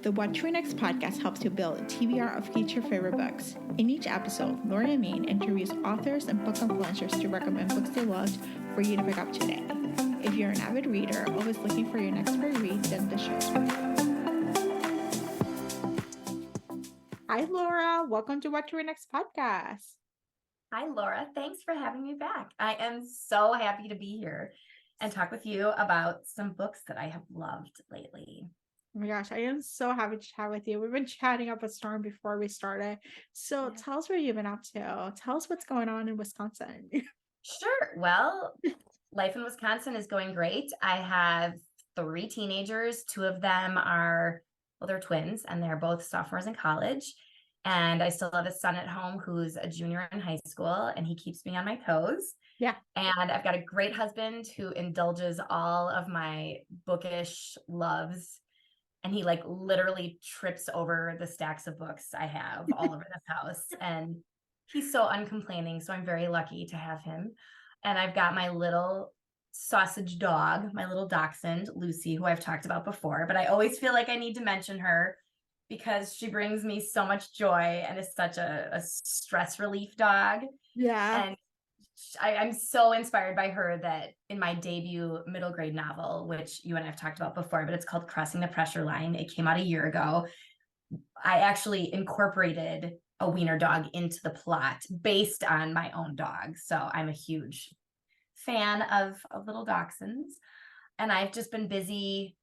The What to Read Next podcast helps you build a TBR of future favorite books. In each episode, Laura Ann Birtd interviews authors and book influencers to recommend books they loved for you to pick up today. If you're an avid reader, always looking for your next favorite read, then this show's for you. Hi, Laura. Welcome to What to Read Next podcast. Hi, Laura. Thanks for having me back. I am so happy to be here and talk with you about some books that I have loved lately. Oh my gosh, I am so happy to chat with you. We've been chatting up a storm before we started. So Tell us what you've been up to. Tell us what's going on in Wisconsin. Sure. Well, life in Wisconsin is going great. I have 3 teenagers. 2 of them are, well, they're twins, and they're both sophomores in college. And I still have a son at home who's a junior in high school, and he keeps me on my toes. Yeah. And I've got a great husband who indulges all of my bookish loves. And he literally trips over the stacks of books I have all over this house. And he's so uncomplaining. So I'm very lucky to have him. And I've got my little sausage dog, my little dachshund, Lucy, who I've talked about before. But I always feel like I need to mention her because she brings me so much joy and is such a stress relief dog. Yeah. And I'm so inspired by her that in my debut middle grade novel, which you and I have talked about before, but it's called Crossing the Pressure Line. It came out a year ago. I actually incorporated a wiener dog into the plot based on my own dog. So I'm a huge fan of little dachshunds. And I've just been busy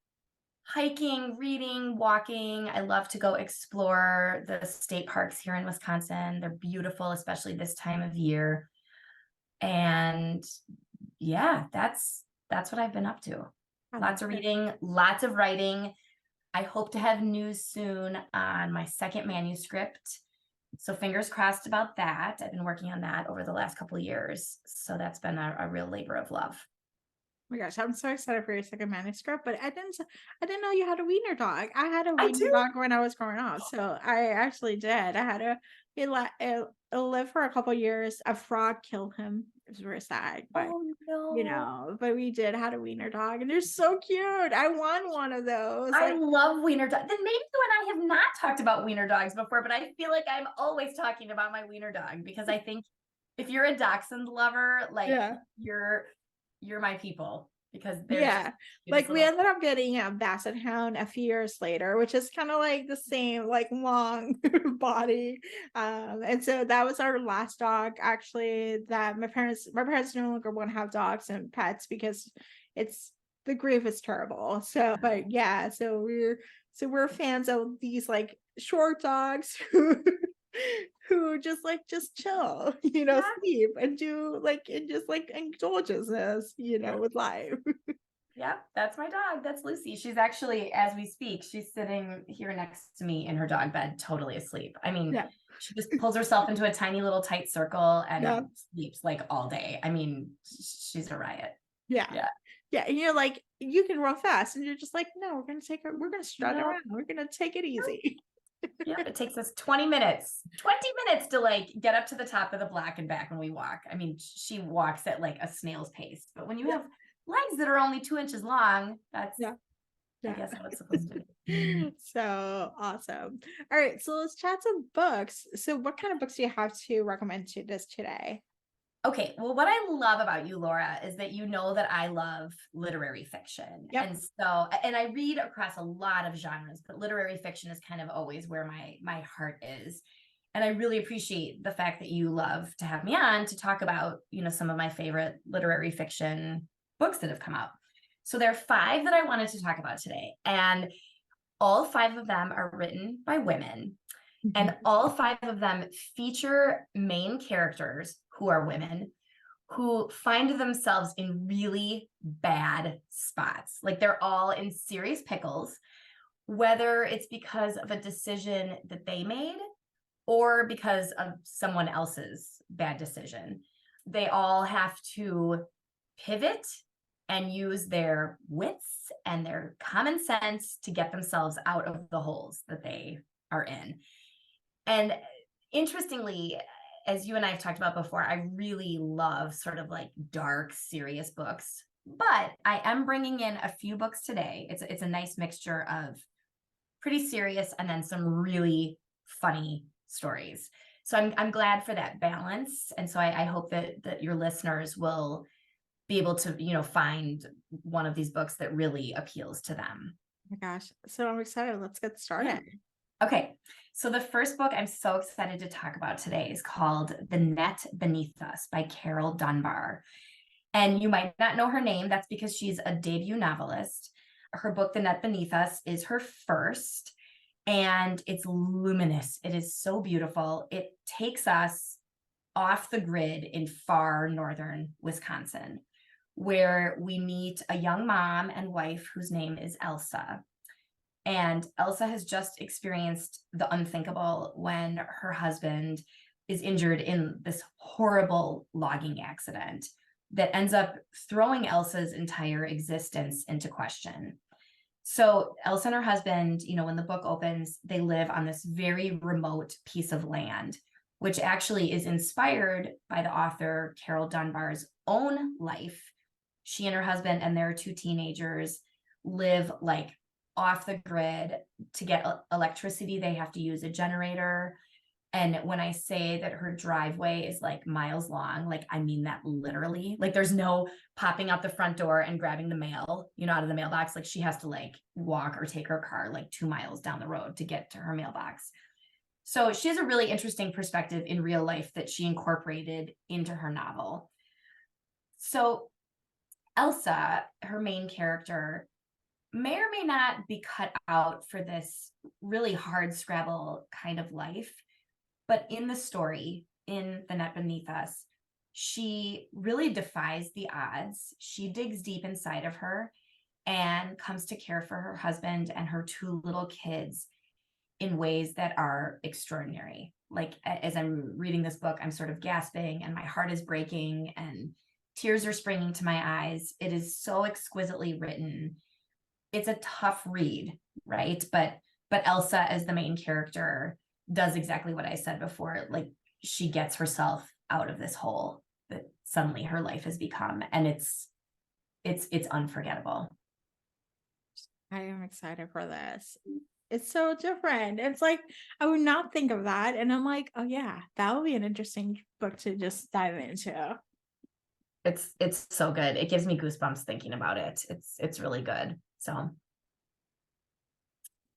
hiking, reading, walking. I love to go explore the state parks here in Wisconsin. They're beautiful, especially this time of year. And yeah, that's what I've been up to. Lots of reading, lots of writing. I hope to have news soon on my second manuscript. So fingers crossed about that. I've been working on that over the last couple of years. So that's been a real labor of love. Oh my gosh, I'm so excited for your second manuscript, but I didn't know you had a wiener dog. I had a wiener dog when I was growing up. So I actually did. It lived for a couple of years. A frog killed him. It was very sad, but but we did had a wiener dog, and they're so cute. I want one of those. I love wiener dogs. Then maybe you and I have not talked about wiener dogs before, but I feel like I'm always talking about my wiener dog because I think if you're a dachshund lover, you're my people because they're we ended up getting a basset hound a few years later, which is kind of like the same long body, and so that was our last dog actually. That my parents no longer want to have dogs and pets because the grief is terrible. So but yeah, so we're fans of these short dogs who just chill, sleep and do indulgences, with life. Yep, that's my dog. That's Lucy. She's actually, as we speak, she's sitting here next to me in her dog bed, totally asleep. I mean, she just pulls herself into a tiny little tight circle and sleeps all day. I mean, she's a riot. Yeah. And you're you can run fast, and you're just no, we're gonna strut around. We're gonna take it easy. Yeah, it takes us 20 minutes to get up to the top of the block and back when we walk. I mean, she walks at a snail's pace, but when you have legs that are only 2 inches long, that's I guess how it's supposed to be. So awesome. All right, so let's chat some books. So what kind of books do you have to recommend to us today? Okay, well, what I love about you, Laura, is that you know that I love literary fiction. Yep. And I read across a lot of genres, but literary fiction is kind of always where my heart is. And I really appreciate the fact that you love to have me on to talk about, some of my favorite literary fiction books that have come out. So there are 5 that I wanted to talk about today. And all 5 of them are written by women. Mm-hmm. And all 5 of them feature main characters who are women who find themselves in really bad spots. They're all in serious pickles, whether it's because of a decision that they made or because of someone else's bad decision. They all have to pivot and use their wits and their common sense to get themselves out of the holes that they are in. And interestingly, as you and I have talked about before, I really love sort of dark, serious books, but I am bringing in a few books today. It's a nice mixture of pretty serious, and then some really funny stories. So I'm glad for that balance. And so I hope that your listeners will be able to, find one of these books that really appeals to them. Oh my gosh. So I'm excited. Let's get started. Yeah. Okay. So the first book I'm so excited to talk about today is called The Net Beneath Us by Carol Dunbar. And you might not know her name. That's because she's a debut novelist. Her book, The Net Beneath Us, is her first, and it's luminous. It is so beautiful. It takes us off the grid in far northern Wisconsin, where we meet a young mom and wife whose name is Elsa. And Elsa has just experienced the unthinkable when her husband is injured in this horrible logging accident that ends up throwing Elsa's entire existence into question. So Elsa and her husband, when the book opens, they live on this very remote piece of land, which actually is inspired by the author Carol Dunbar's own life. She and her husband and their 2 teenagers live like off the grid. To get electricity, they have to use a generator. And when I say that her driveway is like miles long, like I mean that literally. Like there's no popping out the front door and grabbing the mail, out of the mailbox. Like she has to like walk or take her car like 2 miles down the road to get to her mailbox. So she has a really interesting perspective in real life that she incorporated into her novel. So Elsa, her main character, may or may not be cut out for this really hard scrabble kind of life. But in the story, in The Net Beneath Us, she really defies the odds. She digs deep inside of her and comes to care for her husband and her 2 little kids in ways that are extraordinary. Like as I'm reading this book, I'm sort of gasping and my heart is breaking and tears are springing to my eyes. It is so exquisitely written. It's a tough read, right? But Elsa as the main character does exactly what I said before. Like she gets herself out of this hole that suddenly her life has become, and it's unforgettable. I am excited for this. It's so different. It's like I would not think of that. And I'm like, oh yeah, that would be an interesting book to just dive into. It's so good. It gives me goosebumps thinking about it. It's really good. So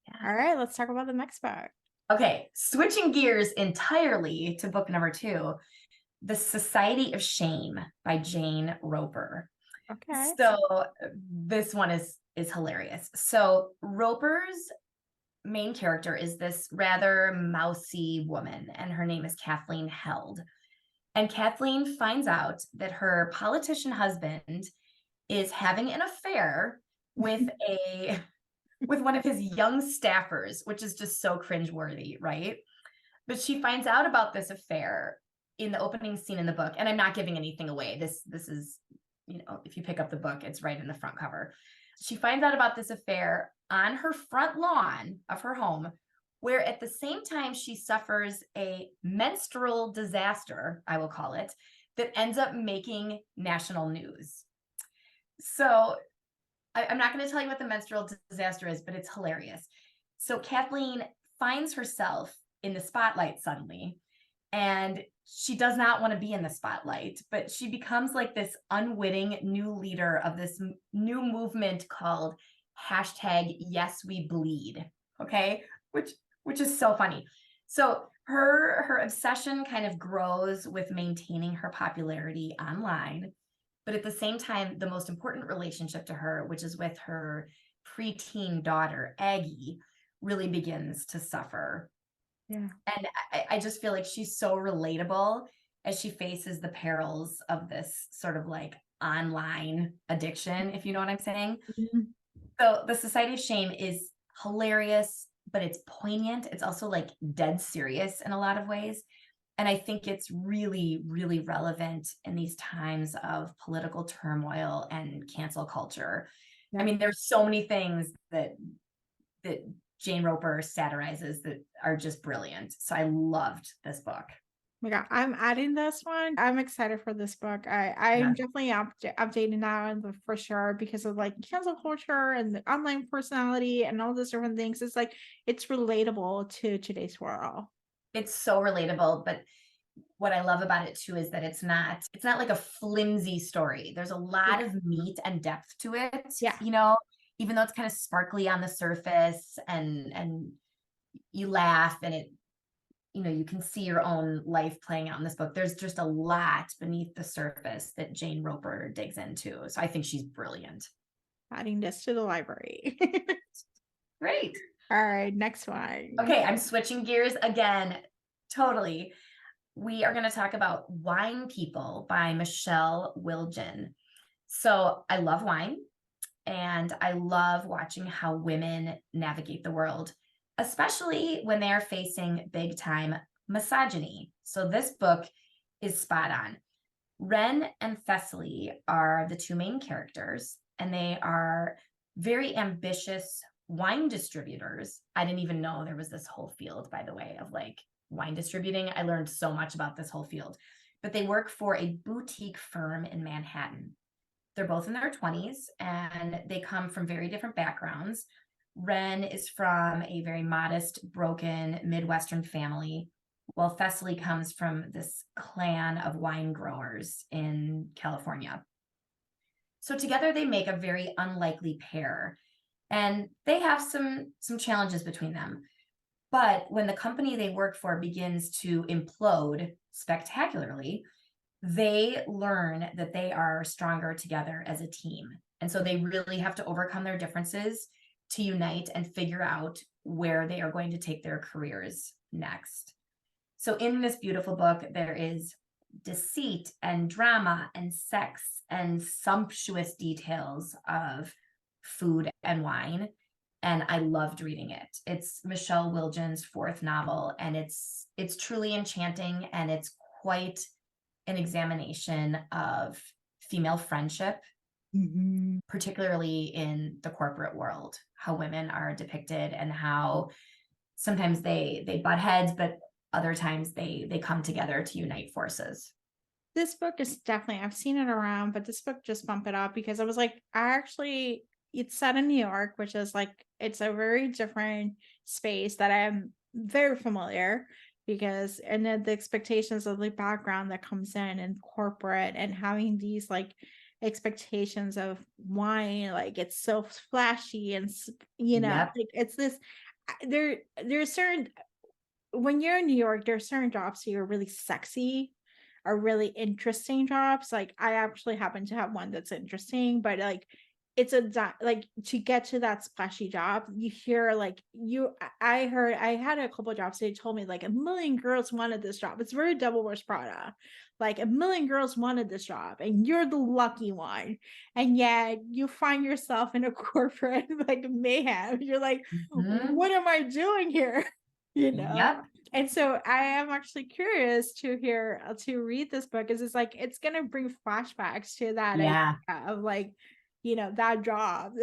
yeah. All right, let's talk about the next book. Okay, switching gears entirely to book number 2, The Society of Shame by Jane Roper. Okay. So this one is hilarious. So Roper's main character is this rather mousy woman, and her name is Kathleen Held. And Kathleen finds out that her politician husband is having an affair with with one of his young staffers, which is just so cringeworthy, right? But she finds out about this affair in the opening scene in the book, and I'm not giving anything away. This is, if you pick up the book, it's right in the front cover. She finds out about this affair on her front lawn of her home, where at the same time she suffers a menstrual disaster, I will call it, that ends up making national news. So I'm not going to tell you what the menstrual disaster is, but it's hilarious. So Kathleen finds herself in the spotlight suddenly, and she does not want to be in the spotlight, but she becomes like this unwitting new leader of this new movement called #YesWeBleed. Okay, which is so funny. So her obsession kind of grows with maintaining her popularity online. But at the same time, the most important relationship to her, which is with her preteen daughter, Aggie, really begins to suffer. Yeah. And I just feel like she's so relatable as she faces the perils of this sort of like online addiction, if you know what I'm saying. Mm-hmm. So The Society of Shame is hilarious, but it's poignant. It's also like dead serious in a lot of ways. And I think it's really, really relevant in these times of political turmoil and cancel culture. Yeah. I mean, there's so many things that Jane Roper satirizes that are just brilliant. So I loved this book. My God, I'm adding this one. I'm excited for this book. I'm Yeah. definitely updating that one for sure because of like cancel culture and the online personality and all those different things. It's like it's relatable to today's world. It's so relatable, but what I love about it too is that it's not like a flimsy story. There's a lot Yeah, of meat and depth to it, yeah. even though it's kind of sparkly on the surface and you laugh and you can see your own life playing out in this book. There's just a lot beneath the surface that Jane Roper digs into. So I think she's brilliant. Adding this to the library. Great. All right, next one. Okay, I'm switching gears again. Totally. We are going to talk about Wine People by Michelle Wilgen. So I love wine and I love watching how women navigate the world, especially when they are facing big time misogyny. So this book is spot on. Ren and Thessaly are the two main characters, and they are very ambitious wine distributors. I didn't even know there was this whole field, by the way, of like wine distributing. I learned so much about this whole field, but they work for a boutique firm in Manhattan. They're both in their 20s and they come from very different backgrounds. Ren is from a very modest, broken Midwestern family, while Thessaly comes from this clan of wine growers in California. So together they make a very unlikely pair, and they have some challenges between them. But when the company they work for begins to implode spectacularly, they learn that they are stronger together as a team. And so they really have to overcome their differences to unite and figure out where they are going to take their careers next. So in this beautiful book, there is deceit and drama and sex and sumptuous details of food and wine. And I loved reading it. It's Michelle Wilgen's fourth novel, and it's truly enchanting, and it's quite an examination of female friendship, particularly in the corporate world, how women are depicted and how sometimes they butt heads, but other times they come together to unite forces. This book is definitely, I've seen it around, but this book just bumped it up because I was like, it's set in New York, which is like, it's a very different space that I'm very familiar because, and then the expectations of the background that comes in corporate and having these like expectations of wine, like it's so flashy and, Yep. like it's this, there's certain, when you're in New York, there are certain jobs that are really sexy, are really interesting jobs. Like I actually happen to have one that's interesting, but like it's like to get to that splashy job, you hear like I heard I had a couple of jobs. They told me like a million girls wanted this job. It's very Devil Wears Prada. Like a million girls wanted this job, and you're the lucky one. And yet you find yourself in a corporate like mayhem. You're like, Mhm. what am I doing here? you know Yep. and so I am actually curious to read this book, because it's like it's gonna bring flashbacks to that idea Yeah. of like, that job,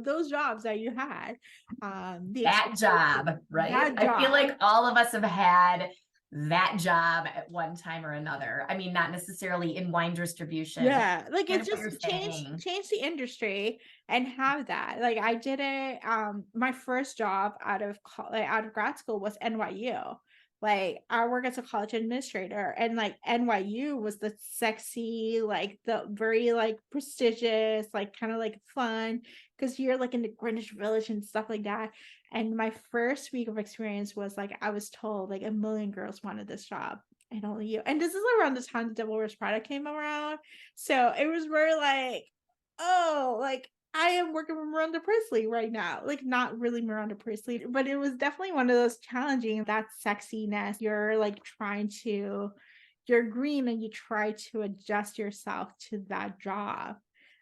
those jobs that you had, the That job, expectation, right? that I feel job. like all of us have had that job at one time or another. I mean, not necessarily in wine distribution, but Yeah, like kind it's of what just you're saying. change the industry and have that. Like I did it. My first job out of grad school was NYU. Like I work as a college administrator, and like NYU was the sexy, like the very like prestigious, like kind of like fun, because you're like in the Greenwich Village and stuff like that. And my first week of experience was like I was told like a million girls wanted this job and only you. And this is around the time the Devil Wears Prada came around. So it was very like, oh, like I am working with Miranda Priestley right now. Like not really Miranda Priestley, but it was definitely one of those challenging, that sexiness. You're green and you try to adjust yourself to that job.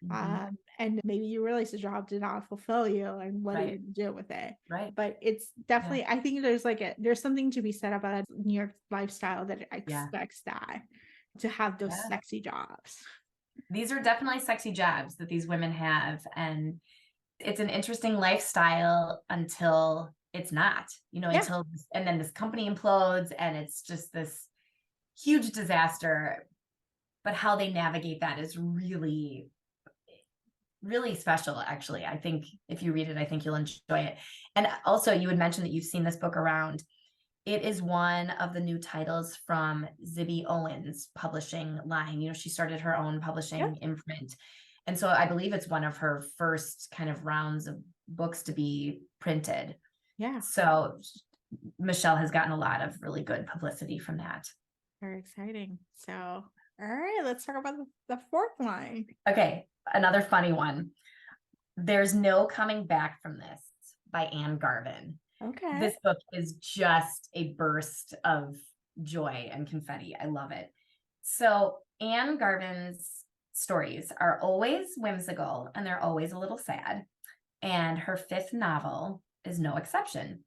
Mhm. And maybe you realize the job did not fulfill you, and what do Right. you do with it? Right. But it's Yeah. definitely, I think there's something to be said about a New York lifestyle that Yeah. expects that, to have those Yeah. sexy jobs. These are definitely sexy jobs that these women have. And it's an interesting lifestyle until it's not, Yeah. and then this company implodes and it's just this huge disaster, but how they navigate that is really, really special, actually. I think if you read it, I think you'll enjoy it. And also, you had mentioned that you've seen this book around. It is one of the new titles from Zibby Owens' publishing line. You know, she started her own publishing imprint. And so I believe it's one of her first kind of rounds of books to be printed. Yeah. So Michelle has gotten a lot of really good publicity from that. Very exciting. So, all right, let's talk about the fourth line. Okay, another funny one. There's No Coming Back from This by Anne Garvin. Okay. This book is just a burst of joy and confetti. I love it. So Anne Garvin's stories are always whimsical and they're always a little sad. And her fifth novel is no exception.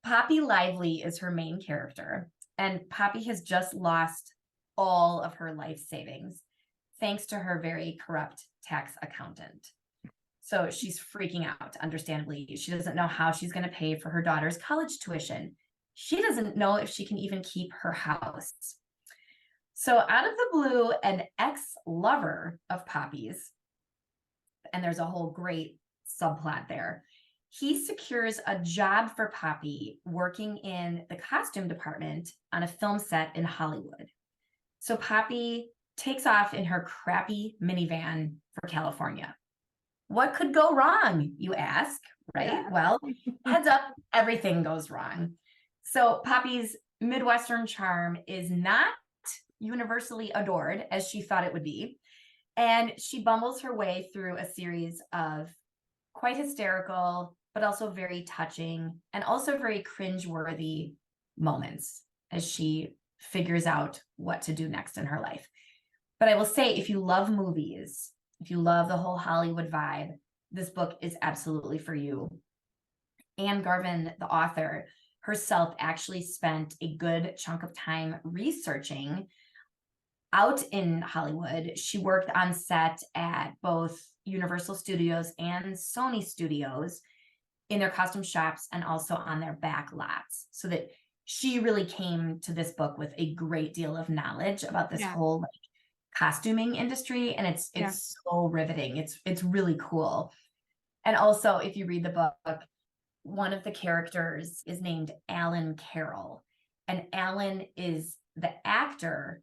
Poppy Lively is her main character, and Poppy has just lost all of her life savings thanks to her very corrupt tax accountant. So she's freaking out, understandably. She doesn't know how she's going to pay for her daughter's college tuition. She doesn't know if she can even keep her house. So out of the blue, an ex-lover of Poppy's, and there's a whole great subplot there, he secures a job for Poppy working in the costume department on a film set in Hollywood. So Poppy takes off in her crappy minivan for California. What could go wrong, you ask, right? Yeah. Well, heads up, everything goes wrong. So Poppy's Midwestern charm is not universally adored as she thought it would be. And she bumbles her way through a series of quite hysterical, but also very touching and also very cringeworthy moments as she figures out what to do next in her life. But I will say, if you love movies, if you love the whole Hollywood vibe, this book is absolutely for you. Anne Garvin, the author herself, actually spent a good chunk of time researching out in Hollywood. She worked on set at both Universal Studios and Sony Studios in their costume shops and also on their back lots, so that she really came to this book with a great deal of knowledge about this whole costuming industry, and it's so riveting. It's really cool. And also, if you read the book, one of the characters is named Alan Carroll, and Alan is the actor,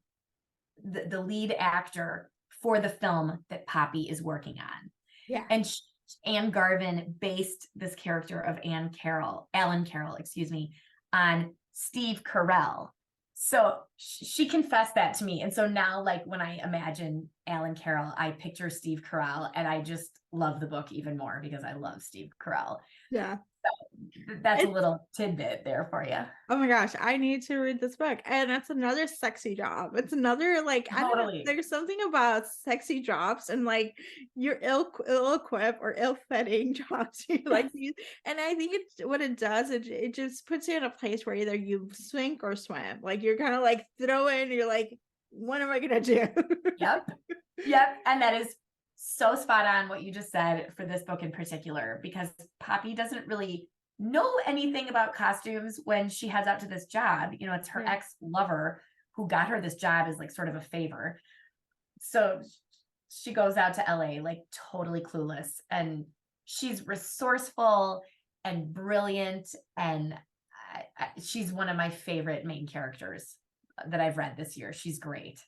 the lead actor for the film that Poppy is working on. Yeah. And Anne Garvin based this character of Alan Carroll, on Steve Carell. So she confessed that to me. And so now, like, when I imagine Alan Carroll, I picture Steve Carell, and I just love the book even more because I love Steve Carell. Yeah. So that's a little tidbit there for you. Oh my gosh, I need to read this book. And it's another sexy job. It's another, like, totally. I don't know, there's something about sexy jobs and like your ill-equipped or ill-fitting jobs. Like these, and I think what it does, it just puts you in a place where either you sink or swim. Like you're kind of like throw in, you're like, what am I gonna do? Yep. And that is so spot on what you just said for this book in particular, because Poppy doesn't really know anything about costumes when she heads out to this job. You know, it's her ex-lover who got her this job as like sort of a favor. So she goes out to LA like totally clueless, and she's resourceful and brilliant, and she's one of my favorite main characters that I've read this year. She's great.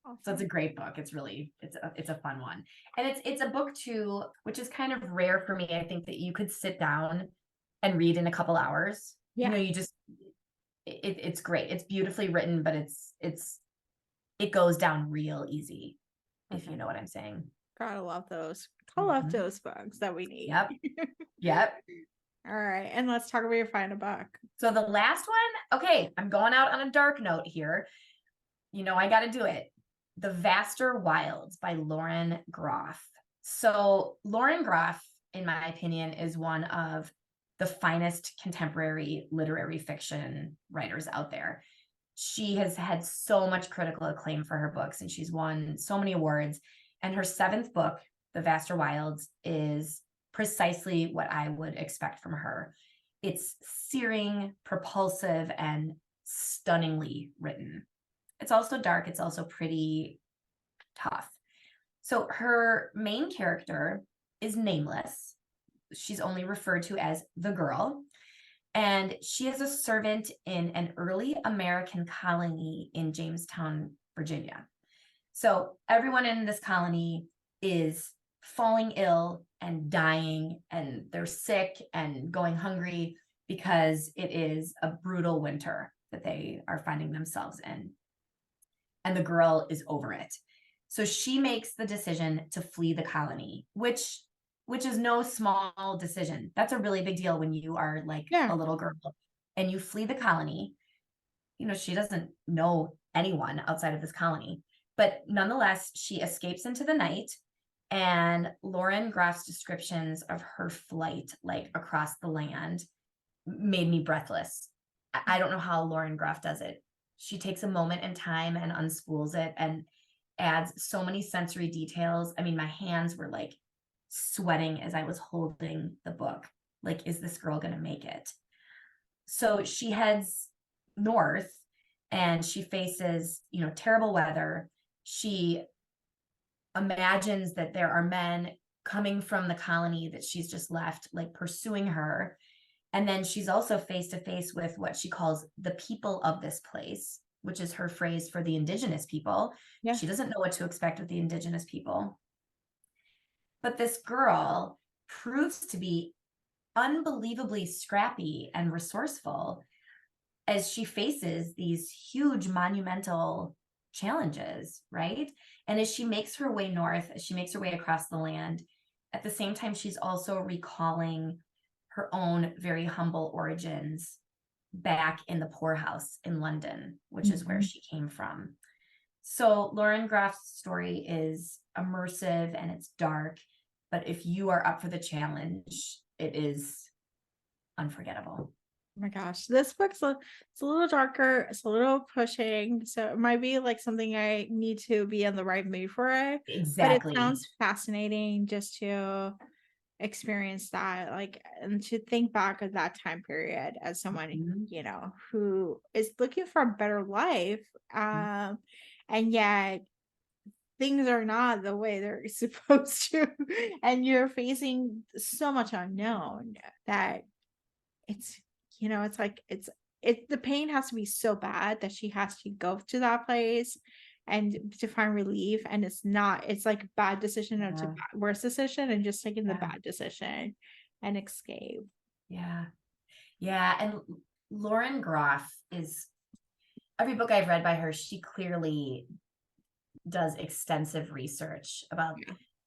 Awesome. So it's a great book. It's really, it's a fun one. And it's a book too, which is kind of rare for me. I think that you could sit down and read in a couple hours. Yeah. You know, you just, it's great. It's beautifully written, but it goes down real easy, if you know what I'm saying. Gotta love those. I love those books that we need. Yep. All right. And let's talk about your final book. So the last one, okay, I'm going out on a dark note here. You know, I got to do it. The Vaster Wilds by Lauren Groff. So Lauren Groff, in my opinion, is one of the finest contemporary literary fiction writers out there. She has had so much critical acclaim for her books, and she's won so many awards. And her seventh book, The Vaster Wilds, is precisely what I would expect from her. It's searing, propulsive, and stunningly written. it's also dark. It's also pretty tough. So her main character is nameless. She's only referred to as the girl. And she is a servant in an early American colony in Jamestown, Virginia. So everyone in this colony is falling ill and dying, and they're sick and going hungry because it is a brutal winter that they are finding themselves in. And the girl is over it. So she makes the decision to flee the colony, which is no small decision. That's a really big deal when you are like Yeah. a little girl and you flee the colony. She doesn't know anyone outside of this colony, but nonetheless, she escapes into the night. And Lauren Groff's descriptions of her flight, like across the land, made me breathless. I don't know how Lauren Groff does it. She takes a moment in time and unspools it and adds so many sensory details. I mean, my hands were like sweating as I was holding the book. Like, is this girl going to make it? So she heads north and she faces, terrible weather. She imagines that there are men coming from the colony that she's just left, like pursuing her. And then she's also face to face with what she calls the people of this place, which is her phrase for the indigenous people. Yeah. She doesn't know what to expect with the indigenous people. But this girl proves to be unbelievably scrappy and resourceful as she faces these huge monumental challenges, right? And as she makes her way north, as she makes her way across the land, at the same time, she's also recalling her own very humble origins back in the poorhouse in London, which is where she came from. So Lauren Groff's story is immersive and it's dark, but if you are up for the challenge, it is unforgettable. Oh my gosh, this book's it's a little darker, it's a little pushing, so it might be like something I need to be in the right mood for it. Exactly. But it sounds fascinating just to experience that, like, and to think back of that time period as someone, who is looking for a better life. And yet things are not the way they're supposed to, and you're facing so much unknown that it's it's like the pain has to be so bad that she has to go to that place and to find relief, and it's like a bad decision or to worse decision, and just taking the bad decision and escape. Yeah. And Lauren Groff is, every book I've read by her, she clearly does extensive research about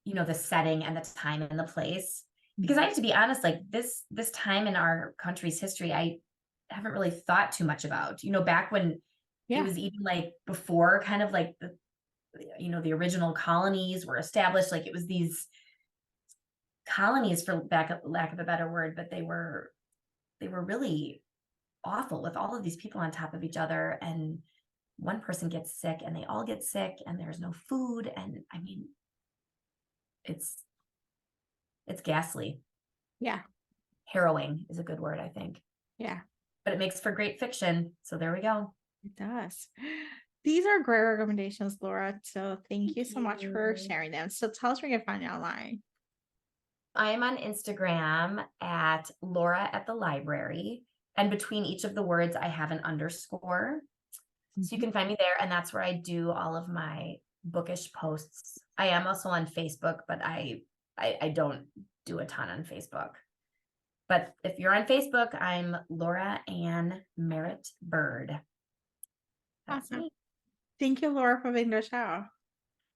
the setting and the time and the place. Because I have to be honest, like this time in our country's history, I haven't really thought too much about, back when it was even like before kind of like the original colonies were established. Like it was these colonies, for lack of a better word, but they were really awful with all of these people on top of each other. And one person gets sick and they all get sick and there's no food. And I mean, it's ghastly. Yeah. Harrowing is a good word, I think. Yeah. But it makes for great fiction. So there we go. It does. These are great recommendations, Laura. So thank you so much for sharing them. So tell us where you can find you online. I am on Instagram at Laura at the Library. And between each of the words, I have an underscore. So you can find me there. And that's where I do all of my bookish posts. I am also on Facebook, but I don't do a ton on Facebook. But if you're on Facebook, I'm Laura Ann Birtd. Awesome. Me. Thank you, Laura, for being on the show.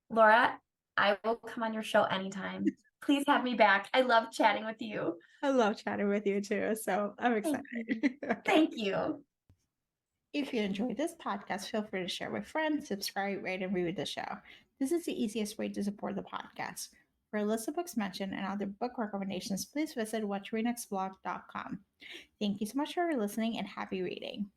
Laura, I will come on your show anytime. Please have me back. I love chatting with you. I love chatting with you too. So I'm excited. Thank you. If you enjoyed this podcast, feel free to share with friends, subscribe, rate, and review the show. This is the easiest way to support the podcast. For a list of books mentioned and other book recommendations, please visit watchrenextblog.com. Thank you so much for listening and happy reading.